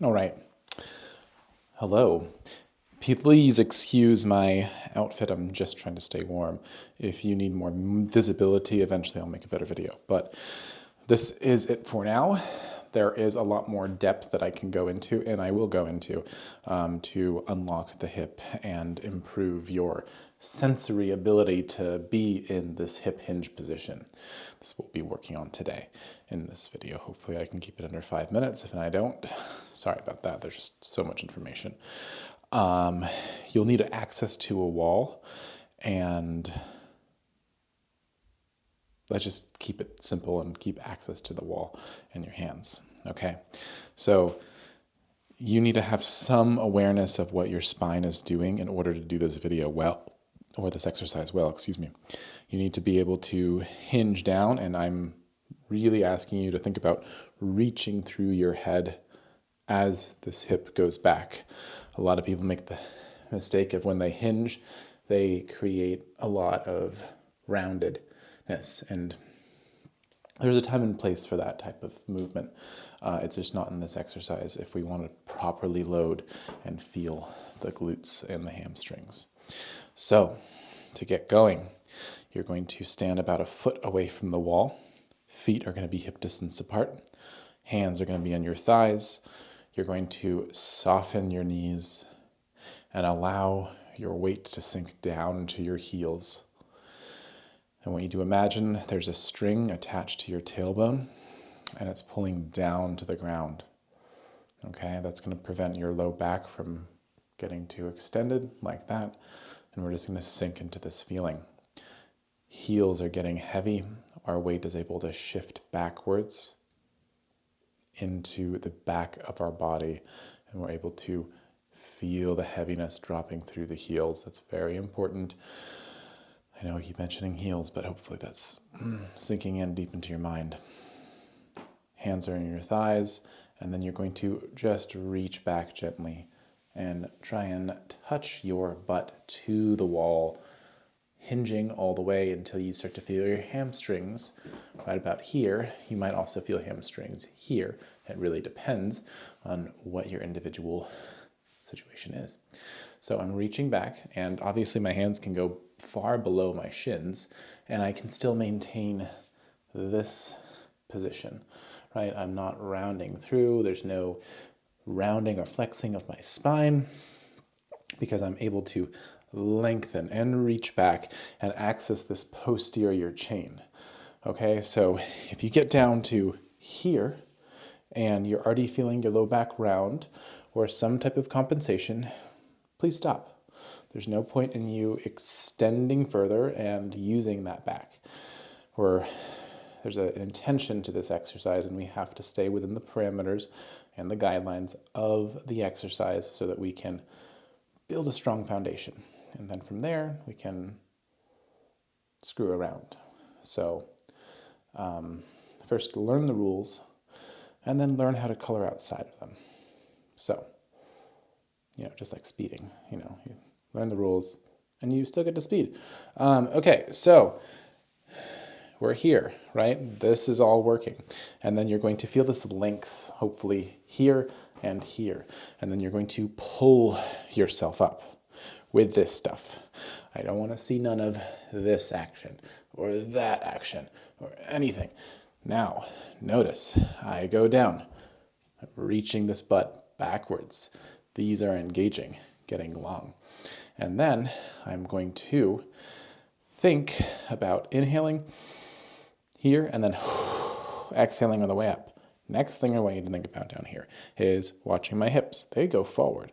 All right. Hello. Please excuse my outfit. I'm just trying to stay warm. If you need more visibility, eventually I'll make a better video. But this is it for now. There is a lot more depth that I can go into, and I will go into, to unlock the hip and improve your sensory ability to be in this hip hinge position. This is what we'll be working on today in this video. Hopefully I can keep it under 5 minutes. If I don't, sorry about that. There's just so much information. You'll need access to a wall, and let's just keep it simple and keep access to the wall in your hands. Okay, so you need to have some awareness of what your spine is doing in order to do this video well, or this exercise well, excuse me. You need to be able to hinge down, and I'm really asking you to think about reaching through your head as this hip goes back. A lot of people make the mistake of when they hinge, they create a lot of roundedness, and there's a time and place for that type of movement. It's just not in this exercise if we want to properly load and feel the glutes and the hamstrings. So to get going, you're going to stand about a foot away from the wall. Feet are going to be hip distance apart. Hands are going to be on your thighs. You're going to soften your knees and allow your weight to sink down into your heels. I want you to imagine there's a string attached to your tailbone and it's pulling down to the ground. Okay, that's going to prevent your low back from getting too extended like that. And we're just going to sink into this feeling. Heels are getting heavy. Our weight is able to shift backwards into the back of our body, and we're able to feel the heaviness dropping through the heels. That's very important. I know I keep mentioning heels, but hopefully that's sinking in deep into your mind. Hands are in your thighs, and then you're going to just reach back gently and try and touch your butt to the wall, hinging all the way until you start to feel your hamstrings right about here. You might also feel hamstrings here. It really depends on what your individual situation is. So I'm reaching back, and obviously my hands can go far below my shins, and I can still maintain this position, right? I'm not rounding through. There's no rounding or flexing of my spine because I'm able to lengthen and reach back and access this posterior chain. Okay, so if you get down to here and you're already feeling your low back round or some type of compensation, please stop. There's no point in you extending further and using that back. There's an intention to this exercise, and we have to stay within the parameters and the guidelines of the exercise so that we can build a strong foundation. And then from there, we can screw around. So first learn the rules, and then learn how to color outside of them. So, just like speeding, you learn the rules, and you still get to speed. Okay, so we're here, right? This is all working. And then you're going to feel this length, hopefully here and here. And then you're going to pull yourself up with this stuff. I don't want to see none of this action or that action or anything. Now, notice I go down. I'm reaching this butt backwards. These are engaging, getting long. And then I'm going to think about inhaling here and then exhaling on the way up. Next thing I want you to think about down here is watching my hips. They go forward.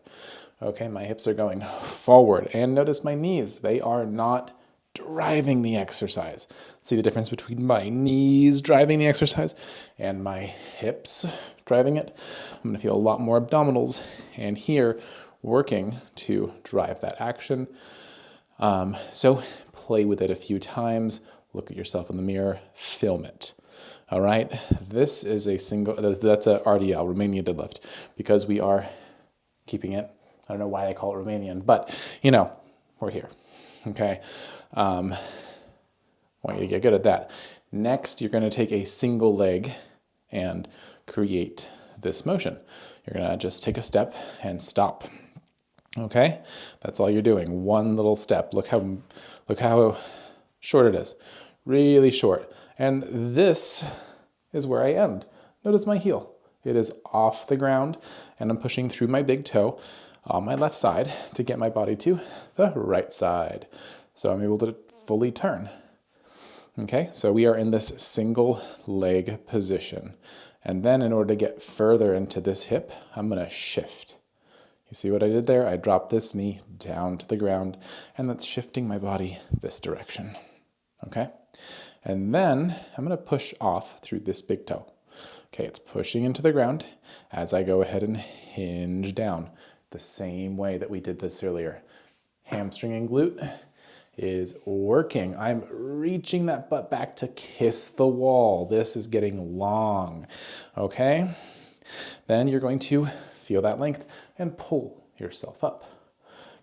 Okay, my hips are going forward. And notice my knees. They are not driving the exercise. See the difference between my knees driving the exercise and my hips driving it? I'm going to feel a lot more abdominals and here working to drive that action. So play with it a few times. Look at yourself in the mirror, film it. All right, this is that's a RDL, Romanian deadlift, because we are keeping it. I don't know why I call it Romanian, but we're here, okay? I want you to get good at that. Next, you're gonna take a single leg and create this motion. You're going to just take a step and stop. Okay? That's all you're doing. One little step. Look how short it is. Really short. And this is where I end. Notice my heel. It is off the ground, and I'm pushing through my big toe on my left side to get my body to the right side. So I'm able to fully turn. Okay, so we are in this single leg position. And then in order to get further into this hip, I'm going to shift. You see what I did there? I dropped this knee down to the ground, and that's shifting my body this direction. Okay? And then I'm going to push off through this big toe. Okay, it's pushing into the ground as I go ahead and hinge down the same way that we did this earlier. Hamstring and glute is working. I'm reaching that butt back to kiss the wall. This is getting long, okay? Then you're going to feel that length and pull yourself up.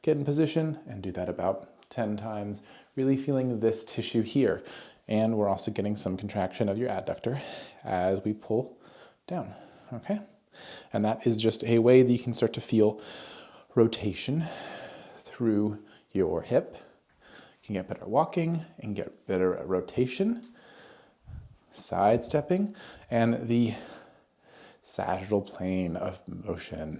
Get in position and do that about 10 times, really feeling this tissue here. And we're also getting some contraction of your adductor as we pull down, okay? And that is just a way that you can start to feel rotation through your hip. You can get better walking and get better at rotation, sidestepping, and the sagittal plane of motion.